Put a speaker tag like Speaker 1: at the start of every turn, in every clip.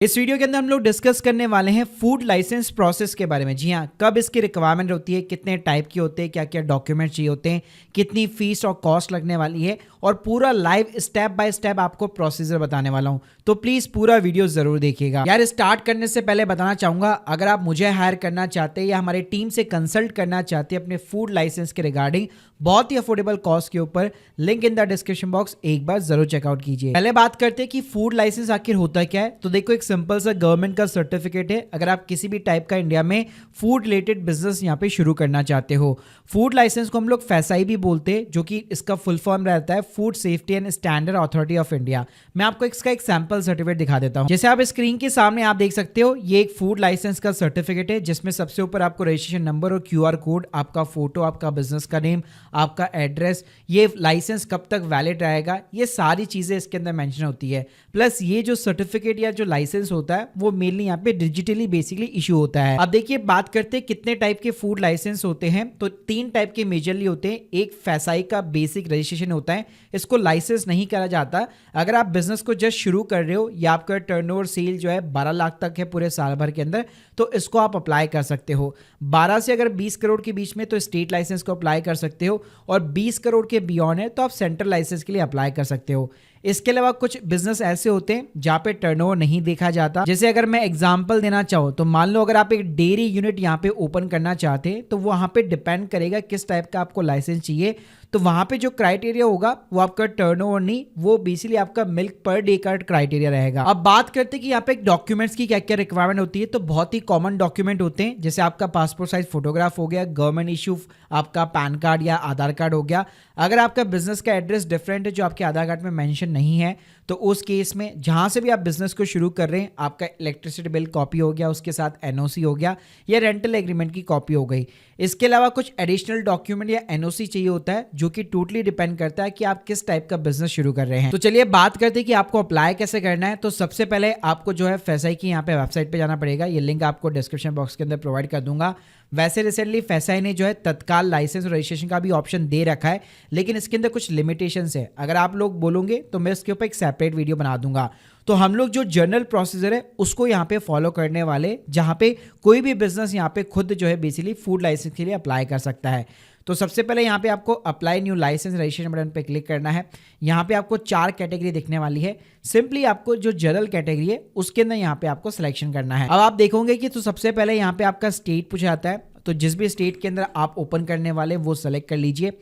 Speaker 1: इस वीडियो के अंदर हम लोग डिस्कस करने वाले हैं फूड लाइसेंस प्रोसेस के बारे में। जी हाँ, कब इसकी रिक्वायरमेंट होती है, कितने टाइप की होते हैं, क्या क्या डॉक्यूमेंट चाहिए होते हैं, कितनी फीस और कॉस्ट लगने वाली है और पूरा लाइव स्टेप बाय स्टेप आपको प्रोसीजर बताने वाला हूँ। तो प्लीज पूरा वीडियो जरूर देखिएगा। यार स्टार्ट करने से पहले बताना चाहूंगा, अगर आप मुझे हायर करना चाहते हैं या हमारी टीम से कंसल्ट करना चाहते हैं अपने फूड लाइसेंस के रिगार्डिंग बहुत ही अफोर्डेबल कॉस्ट के ऊपर, link in the description box एक बार जरूर चेकआउट कीजिए। पहले बात करते हैं कि फूड लाइसेंस आखिर होता क्या है। तो देखो, एक सिंपल सा गवर्नमेंट का सर्टिफिकेट है अगर आप किसी भी टाइप का इंडिया में फूड रिलेटेड बिजनेस यहाँ पे शुरू करना चाहते हो। फूड लाइसेंस को हम लोग फैसाई भी बोलते हैं, जो कि इसका फुल फॉर्म रहता है food safety and standard authority of India. मैं आपको इसका एक सैंपल सर्टिफिकेट दिखा देता हूं। जैसे आप स्क्रीन के सामने आप देख सकते हो, ये एक फूड लाइसेंस का सर्टिफिकेट है जिसमें सबसे ऊपर आपको रजिस्ट्रेशन नंबर और क्यूआर कोड, आपका फोटो, आपका बिजनेस का नेम, आपका एड्रेस, ये लाइसेंस कब तक वैलिड रहेगा, ये सारी चीजें इसके अंदर मेंशन होती है। प्लस ये जो सर्टिफिकेट या जो लाइसेंस होता है वो मेनली यहाँ पे डिजिटली बेसिकली इशू होता है। अब देखिए, बात करते हैं कितने टाइप के फूड लाइसेंस होते हैं। तो 3 टाइप के मेजरली होते हैं। एक फैसाई का बेसिक रजिस्ट्रेशन होता है, इसको लाइसेंस नहीं करा जाता। अगर आप बिजनेस को जस्ट शुरू कर रहे हो या आपका टर्नओवर सेल जो है 12 लाख तक है पूरे साल भर के अंदर, तो इसको आप अप्लाई कर सकते हो। 12 से अगर 20 करोड़ के बीच में तो स्टेट लाइसेंस को अप्लाई कर सकते हो, और 20 करोड़ के बियॉन्ड है तो आप सेंट्रल लाइसेंस के लिए अप्लाई कर सकते हो। इसके अलावा कुछ बिजनेस ऐसे होते हैं जहां पे टर्नओवर नहीं देखा जाता। जैसे अगर मैं एग्जांपल देना चाहूँ तो मान लो अगर आप एक डेयरी यूनिट यहाँ पे ओपन करना चाहते हैं, तो वहां पे डिपेंड करेगा किस टाइप का आपको लाइसेंस चाहिए। तो वहां पे जो क्राइटेरिया होगा वो आपका टर्नओवर नहीं, वो बेसिकली आपका मिल्क पर डे का क्राइटेरिया रहेगा। अब बात करते हैं कि यहाँ पे डॉक्यूमेंट्स की क्या क्या रिक्वायरमेंट होती है। तो बहुत ही कॉमन डॉक्यूमेंट होते हैं, जैसे आपका पासपोर्ट साइज फोटोग्राफ हो गया, गवर्नमेंट इशू आपका पैन कार्ड या आधार कार्ड हो गया। अगर आपका बिजनेस का एड्रेस डिफरेंट है जो आपके आधार कार्ड में मेंशन नहीं है, तो उस केस में जहां से भी आप बिजनेस को शुरू कर रहे हैं, आपका इलेक्ट्रिसिटी बिल कॉपी हो गया, उसके साथ एनओसी हो गया या रेंटल एग्रीमेंट की कॉपी हो गई। इसके अलावा कुछ एडिशनल डॉक्यूमेंट या एनओसी चाहिए होता है, जो कि टोटली डिपेंड करता है कि आप किस टाइप का बिजनेस शुरू कर रहे हैं। तो चलिए बात करते हैं कि आपको अप्लाई कैसे करना है। तो सबसे पहले आपको जो है फैसाई की यहाँ पे वेबसाइट पे जाना पड़ेगा। ये लिंक आपको डिस्क्रिप्शन बॉक्स के अंदर प्रोवाइड कर दूंगा। वैसे रिसेंटली फैसाई ने जो है तत्काल लाइसेंस और रजिस्ट्रेशन का भी ऑप्शन दे रखा है, लेकिन इसके अंदर कुछ लिमिटेशंस है। अगर आप लोग बोलोगे तो मैं इसके ऊपर एक सेपरेट वीडियो बना दूंगा। तो हम लोग जो जनरल प्रोसीजर है उसको यहाँ पे फॉलो करने वाले, जहाँ पे कोई भी बिजनेस यहाँ पे खुद जो है बेसिकली फूड लाइसेंस के लिए अप्लाई कर सकता है। तो सबसे पहले यहाँ पे आपको apply new licence registration button पे क्लिक करना है। यहाँ पे आपको 4 कैटेगरी दिखने वाली है। सिंपली आपको जो जनरल कैटेगरी है उसके अंदर यहाँ पे आपको सिलेक्शन करना है। अब आप देखोगे कि तो सबसे पहले यहाँ पे आपका स्टेट पूछा जाता है, तो जिस भी स्टेट के अंदर आप ओपन करने वाले वो सेलेक्ट कर लीजिए।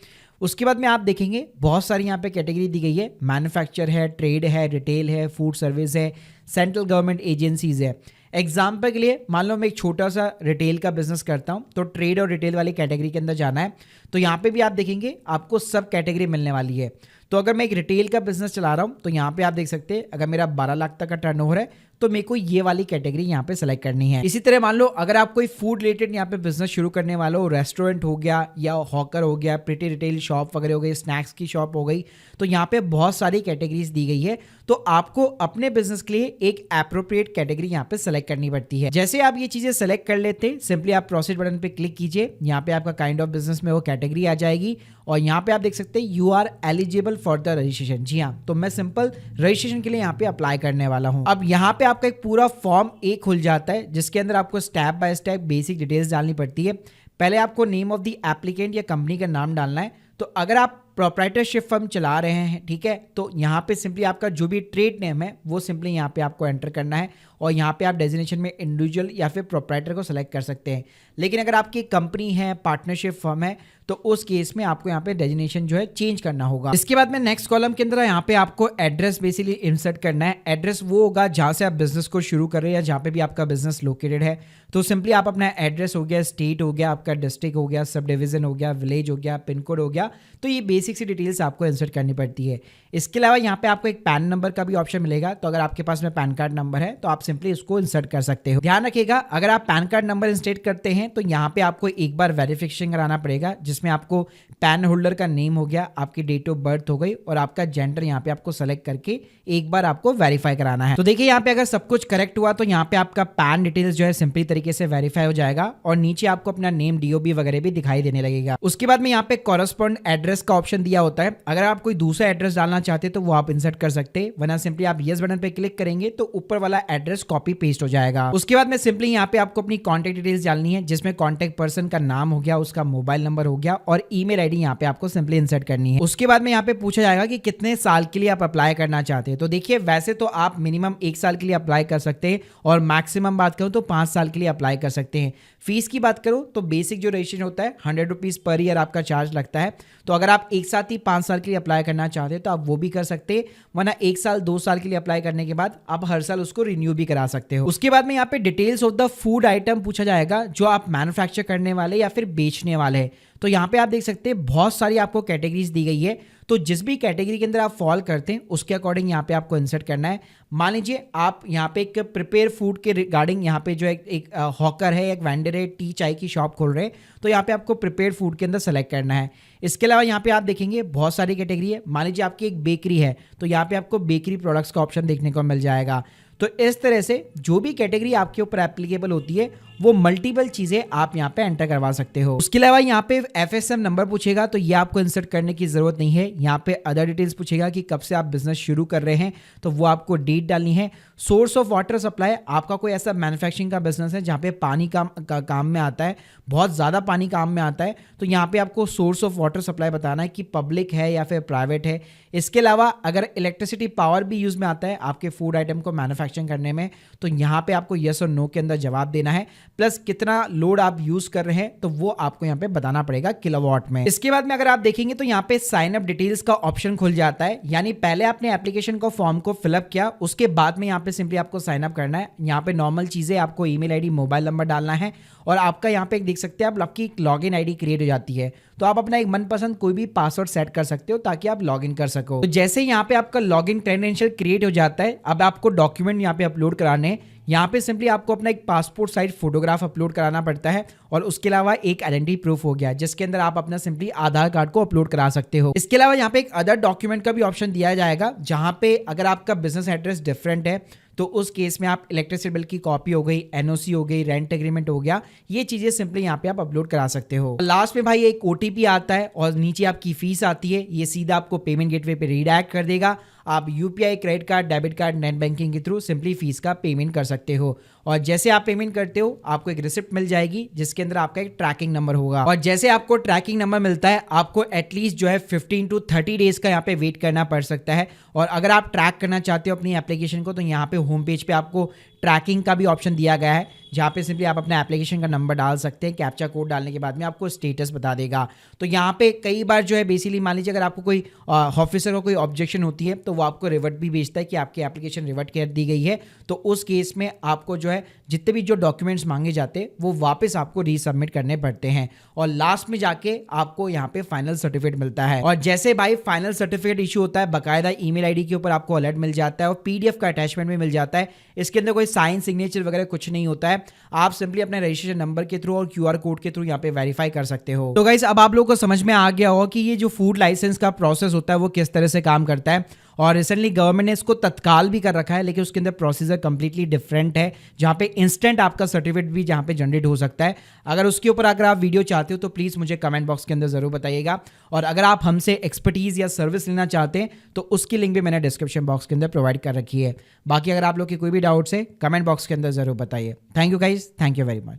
Speaker 1: उसके बाद में आप देखेंगे बहुत सारी यहाँ पे कैटेगरी दी गई है। मैन्युफैक्चर है, ट्रेड है, रिटेल है, फूड सर्विस है, सेंट्रल गवर्नमेंट एजेंसीज है। एग्जाम्पल के लिए मान लो मैं एक छोटा सा रिटेल का बिजनेस करता हूं, तो ट्रेड और रिटेल वाली कैटेगरी के अंदर जाना है। तो यहाँ पे भी आप देखेंगे आपको सब कैटेगरी मिलने वाली है। तो अगर मैं एक रिटेल का बिजनेस चला रहा हूं, तो यहाँ पे आप देख सकते हैं अगर मेरा 12 लाख तक का टर्नओवर है तो मेरे को ये वाली कैटेगरी यहाँ पे सेलेक्ट करनी है। इसी तरह मान लो अगर आप कोई फूड रिलेटेड यहाँ पे बिजनेस शुरू करने वाले हो, रेस्टोरेंट हो गया या हॉकर हो गया, प्रीटी रिटेल शॉप वगैरह हो गई, स्नैक्स की शॉप हो गई, तो यहाँ पे बहुत सारी कैटेगरीज दी गई है। तो आपको अपने बिजनेस के लिए एक एप्रोप्रिएट कैटेगरी यहाँ पे सेलेक्ट करनी पड़ती है। जैसे आप ये चीजें सेलेक्ट कर लेते हैं, सिंपली आप प्रोसीड बटन पे क्लिक कीजिए। यहाँ पे आपका काइंड ऑफ बिजनेस में वो कैटेगरी आ जाएगी और यहाँ पे आप देख सकते हैं you are eligible for the registration. जी हाँ, तो मैं सिंपल रजिस्ट्रेशन के लिए यहाँ पे अप्लाई करने वाला हूँ। अब यहाँ पे आपका एक पूरा फॉर्म एक खुल जाता है, जिसके अंदर आपको step by step basic details डालनी पड़ती है। पहले आपको नेम ऑफ द एप्लीकेंट या कंपनी का नाम डालना है। तो अगर आप प्रोप्राइटरशिप फर्म चला रहे हैं, ठीक है, तो यहाँ पे सिंपली आपका जो भी ट्रेड नेम है वो सिंपली यहाँ पे आपको एंटर करना है और यहाँ पे आप डेजिग्नेशन में इंडिविजुअल या फिर प्रोप्राइटर को सेलेक्ट कर सकते हैं। लेकिन अगर आपकी कंपनी है, पार्टनरशिप फर्म है, तो उस केस में आपको यहाँ पे डेजिग्नेशन जो है चेंज करना होगा। इसके बाद में नेक्स्ट कॉलम के अंदर यहाँ पे आपको एड्रेस बेसिकली इंसर्ट करना है। एड्रेस वो होगा जहाँ से आप बिजनेस को शुरू कर रहे हैं या जहाँ पे भी आपका बिजनेस लोकेटेड है। तो सिंपली आप अपना एड्रेस हो गया, स्टेट हो गया, आपका डिस्ट्रिक्ट हो गया, सब डिवीजन हो गया, विलेज हो गया, पिन कोड हो गया, तो ये बेसिक सी डिटेल्स आपको इंसर्ट करनी पड़ती है। इसके अलावा यहाँ पे आपको एक पैन नंबर का भी ऑप्शन मिलेगा। तो अगर आपके पास में पैन कार्ड नंबर है तो आप सिंपली उसको इंसर्ट कर सकते हो। ध्यान रखिएगा, अगर आप पैन कार्ड नंबर इंसर्ट करते हैं तो यहाँ पे आपको एक बार वेरिफिकेशन कराना पड़ेगा, जिसमें आपको पैन होल्डर का नेम हो गया, आपकी डेट ऑफ बर्थ हो गई और आपका जेंडर यहाँ पे आपको सेलेक्ट करके एक बार आपको वेरीफाई कराना है। तो देखिए यहाँ पे अगर सब कुछ करेक्ट हुआ तो यहाँ पे आपका पैन डिटेल्स जो है सिंपली तरीके से वेरीफाई हो जाएगा और नीचे आपको अपना नेम, डीओबी वगैरह भी दिखाई देने लगेगा। उसके बाद में यहाँ पे कॉरेस्पॉन्ड एड्रेस का ऑप्शन दिया होता है। अगर आप कोई दूसरा एड्रेस डालना चाहते हैं तो वो आप इंसर्ट कर सकते हैं, वरना सिंपली आप येस बटन पे क्लिक करेंगे तो ऊपर वाला एड्रेस कॉपी पेस्ट हो जाएगा। उसके बाद में सिंपली यहाँ पे आपको अपनी कॉन्टेक्ट डिटेल्स डालनी है, जिसमें कॉन्टेक्ट पर्सन का नाम हो गया, उसका मोबाइल नंबर हो गया और ईमेल आईडी यहाँ पे आपको सिंपली इंसर्ट करनी है। उसके बाद में यहाँ पे पूछा जाएगा कि कितने साल के लिए आप अप्लाई करना चाहते हैं। तो देखिए वैसे तो आप मिनिमम 1 साल के लिए अप्लाई कर सकते हैं और मैक्सिमम बात करूं तो 5 साल के लिए अप्लाई कर सकते हैं। फीस की बात करूं तो बेसिक जो रजिस्ट्रेशन होता है 100 रुपीज़ पर ईयर आपका चार्ज लगता है। तो अगर आप एक साथ ही 5 साल के लिए अप्लाई करना चाहते हैं तो आप वो भी कर सकते हैं, वरना 1 साल 2 साल के लिए अप्लाई करने के बाद आप हर साल उसको रिन्यू भी करा सकते हो। उसके बाद में यहाँ पे details of the food item पूछा जाएगा जो आप मैन्युफैक्चर करने वाले या फिर बेचने वाले हैं। तो यहाँ पे आप देख सकते हैं बहुत सारी आपको कैटेगरीज दी गई है, तो जिस भी कैटेगरी के अंदर आप फॉल करते हैं उसके अकॉर्डिंग यहाँ पे आपको इंसर्ट करना है। मान लीजिए आप यहाँ पे एक प्रिपेयर फूड के रिगार्डिंग यहाँ पे जो एक हॉकर है, एक वेंडर है, टी चाय की शॉप खोल रहे हैं, तो यहाँ पे आपको प्रिपेयर फूड के अंदर सेलेक्ट करना है। इसके अलावा यहाँ पे आप देखेंगे बहुत सारी कैटेगरी है। मान लीजिए आपकी एक बेकरी है तो यहाँ पे आपको बेकरी प्रोडक्ट्स का ऑप्शन देखने को मिल जाएगा। तो इस तरह से जो भी कैटेगरी आपके ऊपर एप्लीकेबल होती है वो मल्टीपल चीजें आप यहाँ पे एंटर करवा सकते हो। उसके अलावा यहाँ पे एफएसएम नंबर पूछेगा तो ये आपको इंसर्ट करने की जरूरत नहीं है। यहाँ पे अदर डिटेल्स पूछेगा कि कब से आप बिजनेस शुरू कर रहे हैं तो वो आपको डेट डालनी है। सोर्स ऑफ वाटर सप्लाई, आपका कोई ऐसा मैन्युफैक्चरिंग का बिजनेस है जहाँ पे पानी काम में आता है, बहुत ज़्यादा पानी काम में आता है, तो यहाँ पे आपको सोर्स ऑफ वाटर सप्लाई बताना है कि पब्लिक है या फिर प्राइवेट है। इसके अलावा अगर इलेक्ट्रिसिटी पावर भी यूज़ में आता है आपके फूड आइटम को मैन्युफैक्चरिंग करने में तो यहाँ पे आपको यस और नो के अंदर जवाब देना है, प्लस कितना लोड आप यूज कर रहे हैं तो वो आपको यहाँ पे बताना पड़ेगा किलोवाट में। इसके बाद में अगर आप देखेंगे तो यहाँ पे साइन अप डिटेल्स का ऑप्शन खुल जाता है, यानी पहले आपने एप्लीकेशन को फॉर्म को फिलअप किया, उसके बाद में यहाँ पे सिंपली आपको साइन अप करना है। यहाँ पे नॉर्मल चीजें, आपको ईमेल आईडी, मोबाइल नंबर डालना है और आपका यहाँ पे एक देख सकते हैं आप आपकी लॉगिन आईडी क्रिएट हो जाती है। तो आप अपना एक मनपसंद कोई भी पासवर्ड सेट कर सकते हो ताकि आप लॉगिन कर सको। तो जैसे यहाँ पे आपका लॉगिन क्रेडेंशियल क्रिएट हो जाता है, अब आपको डॉक्यूमेंट यहाँ पे अपलोड कराने हैं। यहाँ पे सिंपली आपको अपना एक पासपोर्ट साइज फोटोग्राफ अपलोड कराना पड़ता है और उसके अलावा एक आइडेंटिटी प्रूफ हो गया जिसके अंदर आप अपना सिंपली आधार कार्ड को अपलोड करा सकते हो। इसके अलावा यहाँ पे एक अदर डॉक्यूमेंट का भी ऑप्शन दिया जाएगा, जहाँ पे अगर आपका बिजनेस एड्रेस डिफरेंट है तो उस केस में आप इलेक्ट्रिसिटी बिल की कॉपी हो गई, एनओसी हो गई, रेंट एग्रीमेंट हो गया, ये चीजें सिंपली यहाँ पे आप अपलोड करा सकते हो। लास्ट में भाई एक ओटीपी आता है और नीचे आपकी फीस आती है, ये सीधा आपको पेमेंट गेटवे पे रीडायरेक्ट कर देगा। आप UPI, credit card, debit card, net banking के थ्रू सिंपली फीस का पेमेंट कर सकते हो और जैसे आप पेमेंट करते हो आपको एक रिसिप्ट मिल जाएगी जिसके अंदर आपका एक ट्रैकिंग नंबर होगा और जैसे आपको ट्रैकिंग नंबर मिलता है आपको एटलीस्ट जो है 15 to 30 डेज का यहाँ पे वेट करना पड़ सकता है। और अगर आप ट्रैक करना चाहते हो अपनी एप्लीकेशन को तो यहाँ पे होम पेज पे आपको ट्रैकिंग का भी ऑप्शन दिया गया है, जहाँ पे सिंपली आप अपने एप्लीकेशन का नंबर डाल सकते हैं, कैप्चा कोड डालने के बाद में आपको स्टेटस बता देगा। तो यहाँ पे कई बार जो है बेसिकली मान लीजिए अगर आपको कोई ऑफिसर को कोई ऑब्जेक्शन होती है तो वो आपको रिवर्ट भी भेजता है कि आपकी एप्लीकेशन रिवर्ट कर दी गई है, तो उस केस में आपको जो है जितने भी जो डॉक्यूमेंट्स मांगे जाते हैं वो वापस आपको रीसबमिट करने पड़ते हैं और लास्ट में जाके आपको यहाँ पे फाइनल सर्टिफिकेट मिलता है। और जैसे भाई फाइनल सर्टिफिकेट इशू होता है बाकायदा ईमेल आईडी के ऊपर आपको अलर्ट मिल जाता है और पीडीएफ का अटैचमेंट भी मिल जाता है। इसके अंदर कोई साइन, सिग्नेचर वगैरह कुछ नहीं होता है, आप सिंपली अपने रजिस्ट्रेशन नंबर के थ्रू और क्यूआर कोड के थ्रू यहाँ पे वेरीफाई कर सकते हो। तो गाइस अब आप लोगों को समझ में आ गया होगा कि ये जो फूड लाइसेंस का प्रोसेस होता है वो किस तरह से काम करता है और रिसेंटली गवर्नमेंट ने इसको तत्काल भी कर रखा है, लेकिन उसके अंदर प्रोसीजर कंप्लीटली डिफरेंट है जहाँ पे इंस्टेंट आपका सर्टिफिकेट भी जहाँ पे जनरेट हो सकता है। अगर उसके ऊपर अगर आप वीडियो चाहते हो तो प्लीज़ मुझे कमेंट बॉक्स के अंदर ज़रूर बताइएगा और अगर आप हमसे एक्सपर्टीज़ या सर्विस लेना चाहते हैं तो उसकी लिंक भी मैंने डिस्क्रिप्शन बॉक्स के अंदर प्रोवाइड कर रखी है। बाकी अगर आप लोग की कोई भी डाउट्स है कमेंट बॉक्स के अंदर ज़रूर बताइए। Thank you guys, thank you very much.